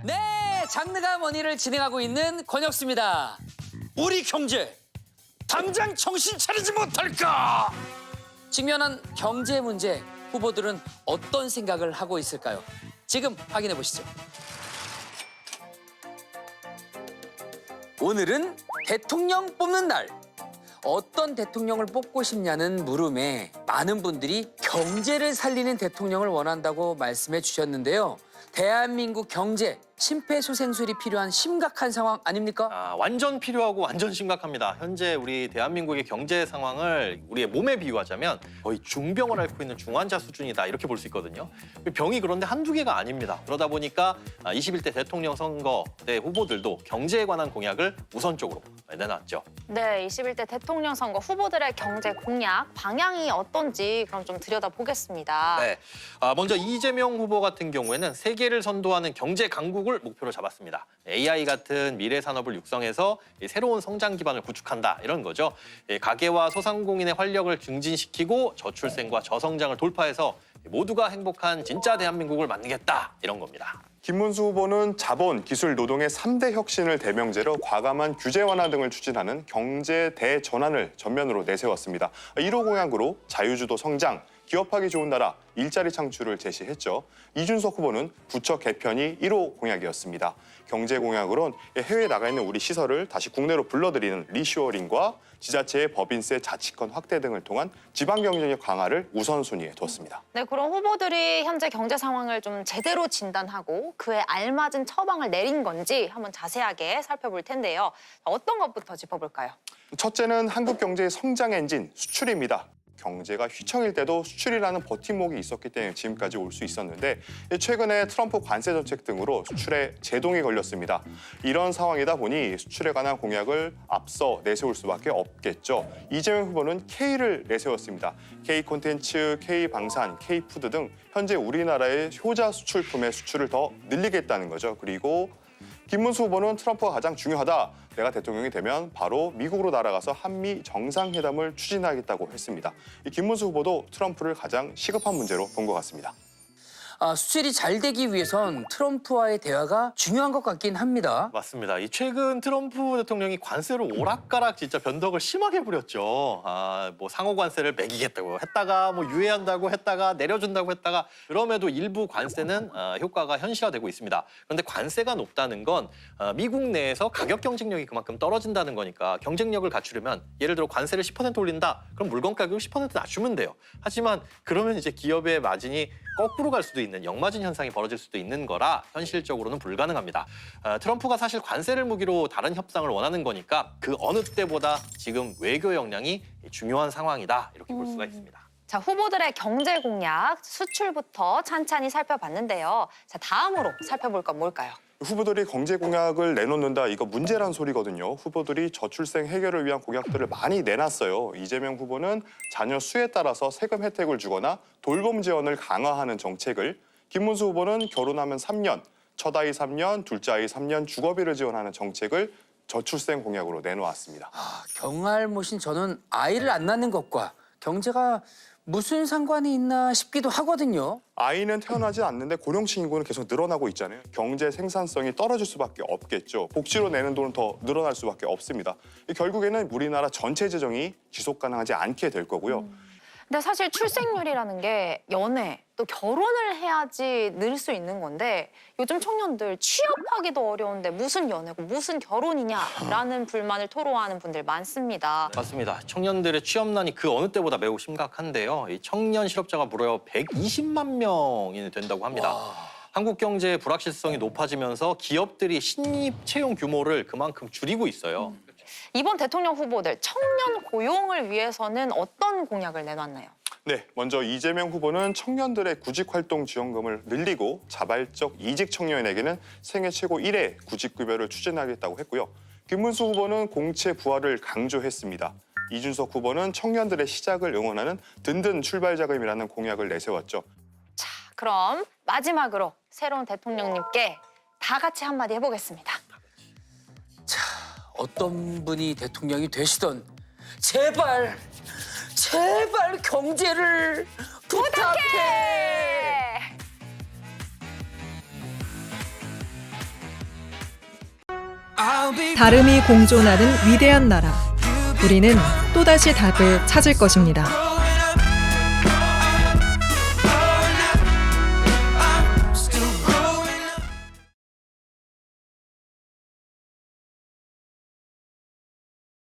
네, 장르가 뭐니를 진행하고 있는 권혁수입니다. 우리 경제 당장 정신 차리지 못할까? 직면한 경제 문제, 후보들은 어떤 생각을 하고 있을까요? 지금 확인해 보시죠. 오늘은 대통령 뽑는 날. 어떤 대통령을 뽑고 싶냐는 물음에 많은 분들이 경제를 살리는 대통령을 원한다고 말씀해 주셨는데요. 대한민국 경제 심폐소생술이 필요한 심각한 상황 아닙니까? 완전 필요하고 완전 심각합니다. 현재 우리 대한민국의 경제 상황을 우리의 몸에 비유하자면 거의 중병을 앓고 있는 중환자 수준이다 이렇게 볼 수 있거든요. 병이 그런데 한두 개가 아닙니다. 그러다 보니까 21대 대통령 선거 때 후보들도 경제에 관한 공약을 우선적으로 내놨죠. 네, 21대 대통령 선거 후보들의 경제 공약 방향이 어떤지 그럼 좀 들여다보겠습니다. 네, 먼저 이재명 후보 같은 경우에는 세계를 선도하는 경제 강국을 목표로 잡았습니다. AI 같은 미래 산업을 육성해서 새로운 성장 기반을 구축한다 이런 거죠. 가계와 소상공인의 활력을 증진시키고 저출생과 저성장을 돌파해서 모두가 행복한 진짜 대한민국을 만들겠다 이런 겁니다. 김문수 후보는 자본, 기술, 노동의 3대 혁신을 대명제로 과감한 규제 완화 등을 추진하는 경제 대전환을 전면으로 내세웠습니다. 1호 공약으로 자유주도 성장, 기업하기 좋은 나라, 일자리 창출을 제시했죠. 이준석 후보는 부처 개편이 1호 공약이었습니다. 경제 공약으론 해외에 나가 있는 우리 시설을 다시 국내로 불러들이는 리쇼어링과 지자체의 법인세 자치권 확대 등을 통한 지방 경쟁력 강화를 우선순위에 뒀습니다. 네, 그럼 후보들이 현재 경제 상황을 좀 제대로 진단하고 그에 알맞은 처방을 내린 건지 한번 자세하게 살펴볼 텐데요. 어떤 것부터 짚어볼까요? 첫째는 한국 경제의 성장 엔진, 수출입니다. 경제가 휘청일 때도 수출이라는 버팀목이 있었기 때문에 지금까지 올 수 있었는데 최근에 트럼프 관세 정책 등으로 수출에 제동이 걸렸습니다. 이런 상황이다 보니 수출에 관한 공약을 앞서 내세울 수밖에 없겠죠. 이재명 후보는 K를 내세웠습니다. K 콘텐츠, K 방산, K 푸드 등 현재 우리나라의 효자 수출품의 수출을 더 늘리겠다는 거죠. 그리고 김문수 후보는 트럼프가 가장 중요하다. 내가 대통령이 되면 바로 미국으로 날아가서 한미 정상회담을 추진하겠다고 했습니다. 이 김문수 후보도 트럼프를 가장 시급한 문제로 본 것 같습니다. 수출이 잘 되기 위해선 트럼프와의 대화가 중요한 것 같긴 합니다. 맞습니다. 이 최근 트럼프 대통령이 관세로 오락가락 진짜 변덕을 심하게 부렸죠. 뭐 상호 관세를 매기겠다고 했다가 뭐 유예한다고 했다가 내려준다고 했다가 그럼에도 일부 관세는 효과가 현실화되고 있습니다. 그런데 관세가 높다는 건 미국 내에서 가격 경쟁력이 그만큼 떨어진다는 거니까 경쟁력을 갖추려면 예를 들어 관세를 10% 올린다. 그럼 물건 가격을 10% 낮추면 돼요. 하지만 그러면 이제 기업의 마진이 거꾸로 갈 수도 있는 역마진 현상이 벌어질 수도 있는 거라 현실적으로는 불가능합니다. 트럼프가 사실 관세를 무기로 다른 협상을 원하는 거니까 그 어느 때보다 지금 외교 역량이 중요한 상황이다 이렇게 볼 수가 있습니다. 자, 후보들의 경제 공약 수출부터 찬찬히 살펴봤는데요. 자, 다음으로 살펴볼 건 뭘까요? 후보들이 경제 공약을 내놓는다, 이거 문제란 소리거든요. 후보들이 저출생 해결을 위한 공약들을 많이 내놨어요. 이재명 후보는 자녀 수에 따라서 세금 혜택을 주거나 돌봄 지원을 강화하는 정책을, 김문수 후보는 결혼하면 3년, 첫 아이 3년, 둘째 아이 3년 주거비를 지원하는 정책을 저출생 공약으로 내놓았습니다. 경알못인 저는 아이를 안 낳는 것과 경제가 무슨 상관이 있나 싶기도 하거든요. 아이는 태어나지 않는데 고령층 인구는 계속 늘어나고 있잖아요. 경제 생산성이 떨어질 수밖에 없겠죠. 복지로 내는 돈은 더 늘어날 수밖에 없습니다. 결국에는 우리나라 전체 재정이 지속 가능하지 않게 될 거고요. 근데 사실 출생률이라는 게 연애 또 결혼을 해야지 늘 수 있는 건데 요즘 청년들 취업하기도 어려운데 무슨 연애고 무슨 결혼이냐라는 불만을 토로하는 분들 많습니다. 맞습니다. 청년들의 취업난이 그 어느 때보다 매우 심각한데요. 이 청년 실업자가 무려 120만 명이 된다고 합니다. 한국 경제의 불확실성이 높아지면서 기업들이 신입 채용 규모를 그만큼 줄이고 있어요. 이번 대통령 후보들 청년 고용을 위해서는 어떤 공약을 내놨나요? 네, 먼저 이재명 후보는 청년들의 구직활동 지원금을 늘리고 자발적 이직 청년에게는 생애 최고 1회 구직급여를 추진하겠다고 했고요. 김문수 후보는 공채 부활을 강조했습니다. 이준석 후보는 청년들의 시작을 응원하는 든든 출발 자금이라는 공약을 내세웠죠. 자, 그럼 마지막으로 새로운 대통령님께 다 같이 한마디 해보겠습니다. 어떤 분이 대통령이 되시던 제발 경제를 부탁해. 다름이 공존하는 위대한 나라. 우리는 또다시 답을 찾을 것입니다.